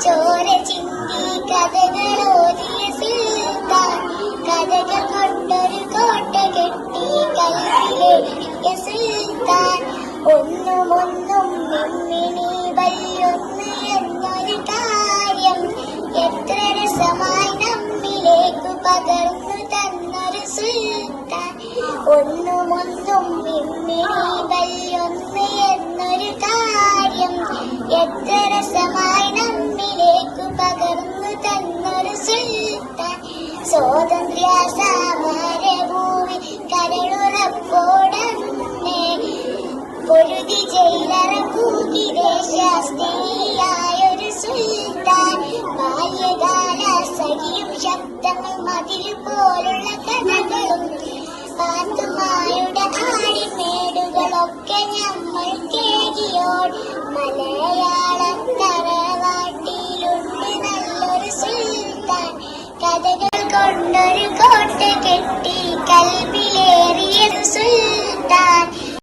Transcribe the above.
ചോര ചിന്തി കഥകളോതിയ സുൽത്താൻ, കഥകൾ കൊണ്ടൊരു കോട്ട കെട്ടി കൽവിലേറിയ സുൽത്താൻ. ഒന്നും മിമ്മിണി വല്യൊന്ന് എന്നൊരു കാര്യം എത്ര രസമായി നമ്മിലേക്കു പകർന്നു തന്നൊരു സുൽത്താൻ. ഒന്നും മിമ്മിണി വല്യൊന്ന് എന്നൊരു കാര്യം എത്ര രസമായി നമ്മിലേക്കു പകർന്നു തന്നൊരു സുൽത്താൻ. സ്വാതന്ത്ര്യ സമരഭൂമി കരളുറപ്പോടന്നെ പൊരുതി ജയിലറ പൂകി ദേശാസ്ഥിതിയായൊരു സുൽത്താൻ. ബാല്യകാല സഖിയും ശബ്ദങ്ങൾ മതിലു പോലുള്ള കഥകളും പാത്തുമായുടെ ആടിമേടുകളൊക്കെ നമ്മൾ കേകിയോൾ. മലയാളം തറവാട്ടിലുണ്ട് നല്ലൊരു സുൽത്താൻ, കഥകൾ കൊണ്ടൊരു കോട്ട കെട്ടി കൽവിലേറിയ സുൽത്താൻ.